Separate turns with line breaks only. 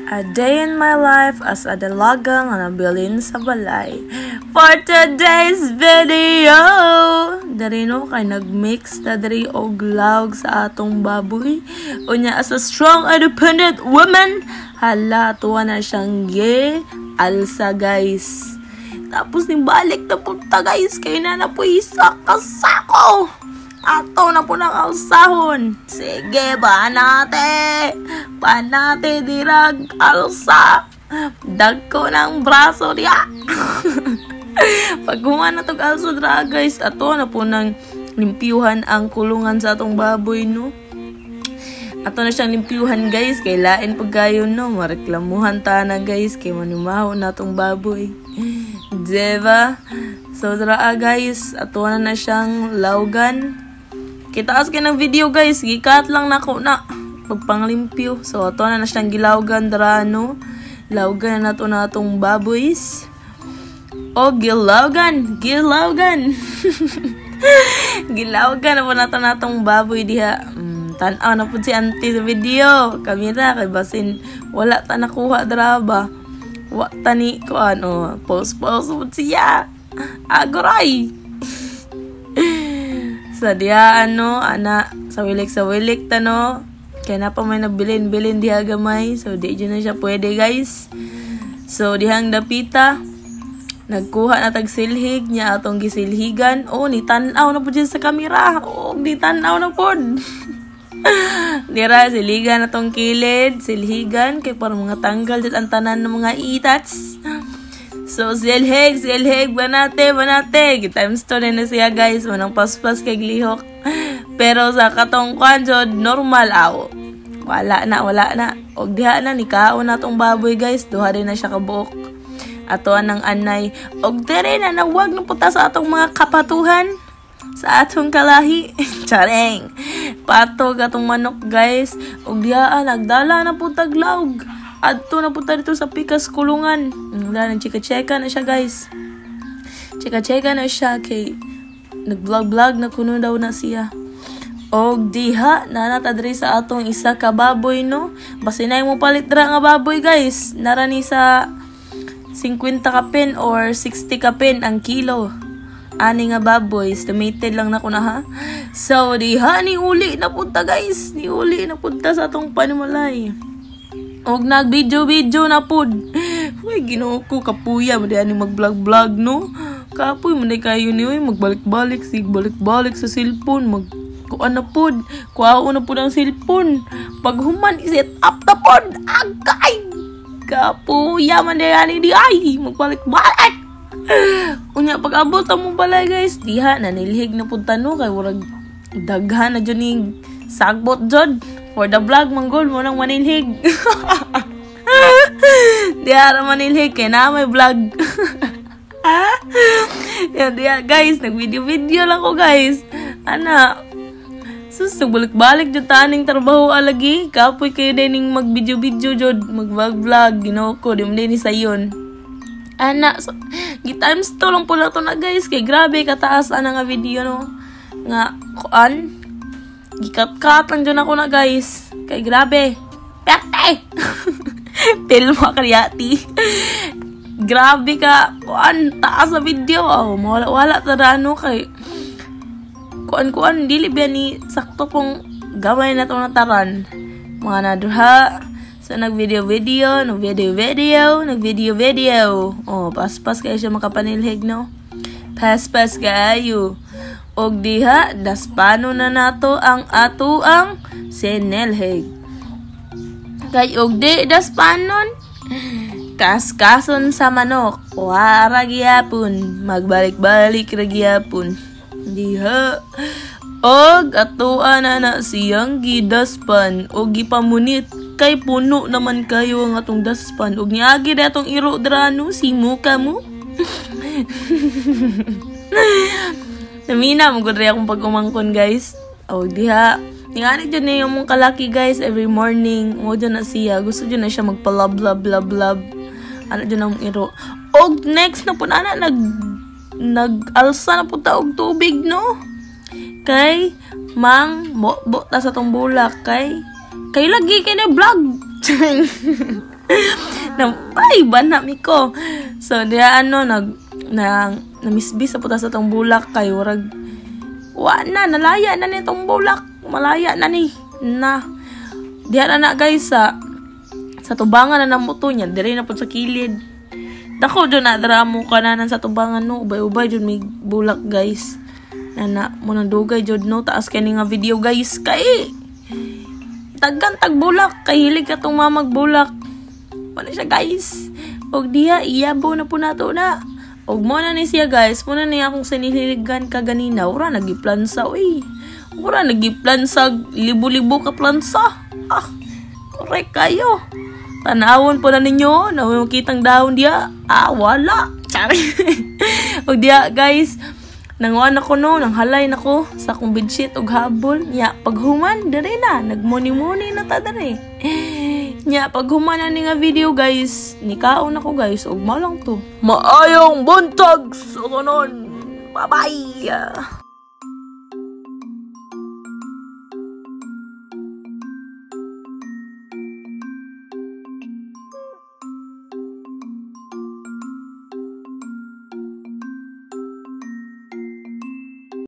A day in my life as a dalaga nga nabilin sa balay. For today's video, dari no kay nagmix na dari og lawg sa atong baboy. Unya as a strong independent woman, hala tuwa na siyang alsa guys. Tapos ni balik na punta guys, kay na po isa kasako. Ato na po ng alsahon. Sige, banate dirag alsa. Dagko ng braso niya. Pag gumawa na itong alsa dra guys, ato na po ng limpiyuhan ang kulungan sa atong baboy no. Ato na siyang limpiyuhan guys, kay lain paggayon no. Mareklamuhan ta na guys, kay manumaho na itong baboy. Diba? So dra guys, ato na siyang lawgan. Kitaas kayo ng video guys, gikat lang nako na pagpanglimpyo. So ato na siyang gilawgan dra no. Lawgan na to na itong baboys. O gilawgan Gilawgan na po nato na itong baboy diha. Tanaw na po si auntie sa video. Kamera kay basin wala ta nakuha dra ba. Wa tani ko ano, post po siya. Agoray. Sa diya ano, ana sa wilik tano. Kaya na pa may nabilin diha gamay. So di dyan na siya pwede guys. So dihang dapita, nagkuha na tag silhig niya atong gisilhigan. Oh, ni tanaw na po dyan sa kamera. Oh, ni tanaw na po. Dira siligan atong kilid, silhigan kay para mga tanggal dyan ang tanan ng mga itats. So silhig banate times 2 na siya guys, manang paspas kay lihok. Pero sa katong kwanjod normal aw. Wala na. Og diha na ni kaon na tong baboy guys, duha din na siya kabuok. Ato anang anay, og dire na nawag na puta sa atong mga kapatuhan. Sa atong kalahi. Chareng. Patog atong manok guys. Og diha nagdala na po taglawg. Adto na po dito sa pikas kulungan. Nagchika-cheka na siya guys. Chika-cheka na siya kay nag-vlog na kuno daw na siya. Og diha nanatadri sa atong isa ka baboy no. Basinay mo palit dra nga baboy guys. Narani sa 50 ka pin or 60 ka pin ang kilo. Ani nga baboy, estimated lang na ko na ha. So diha ni uli na punta guys. Ni uli na punta sa atong panimalay. Og nag-video na pod. Uy, ginoo ko kapuya mo diyan mag-vlog no. Kapoy mo na kayo ni magbalik-balik sa cellphone, kuan na pod. Kuhaon na pod ang cellphone. Pag human i-set up na pod. Agay. Kapuya man diyan di ay magbalik-balik. Unya pag abot mo pala guys, diha nanilhig na pod tano kay murag daghan na jud ni sagbot jud. For the vlog, manggol mo nang manilhig. Di ara manilhig, kaya na may vlog. Yan, diya, guys, nag-video lang ko, guys. Ana, sus, nagbalik-balik dyan taning trabaho alagi. Kapoy kayo din mag-video jod, mag-vlog, ginoo ko, di mo din isa yun. Ana, so, times 2 lang po na to na, guys. Kaya grabe, kataas ana nga video, no. Nga, kuan, gikat-kat lang dyan ako na guys. Kay grabe. Perte! Pilma karyati. Grabe ka. Kuan, taas sa video. Oh, wala tarano kay kuan dili ba ni sakto pong gamay na itong nataran. Mga nadurha. So nag-video. Oh, pas kayo siya makapanilhig no. Pas kayo. Og diha, daspano na nato ang atuang sinelhig. Kay og di daspanon, kaskason sa manok, wara gyapon, magbalik-balik ra gyapon. Diha, og atuan na siyang gidaspan, og gipamunit, kay puno naman kayo ang atong daspan, og niagi da atong iro drano, si muka mo. Namina, magudri akong pag-umangkon guys. O diha, Ngani dyan na yung mong kalaki guys every morning. Mo dyan na siya. Gusto dyan na siya magpa-love. Ano dyan na mong iro. Og next na po na nag-alsa na po taog tubig no. Kay mang mo ta sa tong bulak kay lagi kay na vlog. Ay, bana mi ko. So, diya namisbis sa puta sa tong bulak kay warag nalaya na ni tong bulak. Malaya na ni. Diya na guys sa tubangan na namuto niya. Dire na po sa kilid. Dako doon na dramo kananan sa tubangan no. Ubay-ubay dyan may bulak guys. Mo nang dugay jud no. Taas kani nga video guys. Kay taggan bulak. Kay hilig ka tong mamag bulak. Wala siya guys. Og diha iyabo na po nato na. Og mo na ni siya guys. Mo na ni akong sinililigan ka ganina. Ura nagiplansa uy. Ura nagiplansa libo-libo ka plansa. Correct kayo. Tanawon po na ninyo. Nakitang daon dia. Wala. Sorry. Og diya guys. Nanguan ako no. Nanghalay na ko sa akong bedsheet og habol. Nya paghuman dere na. Nagmuni-muni na ta dere. Nya paghuman na ni nga video guys. Nikaon ako guys. Og malang to. Maayong buntag. So ganon. Bye-bye.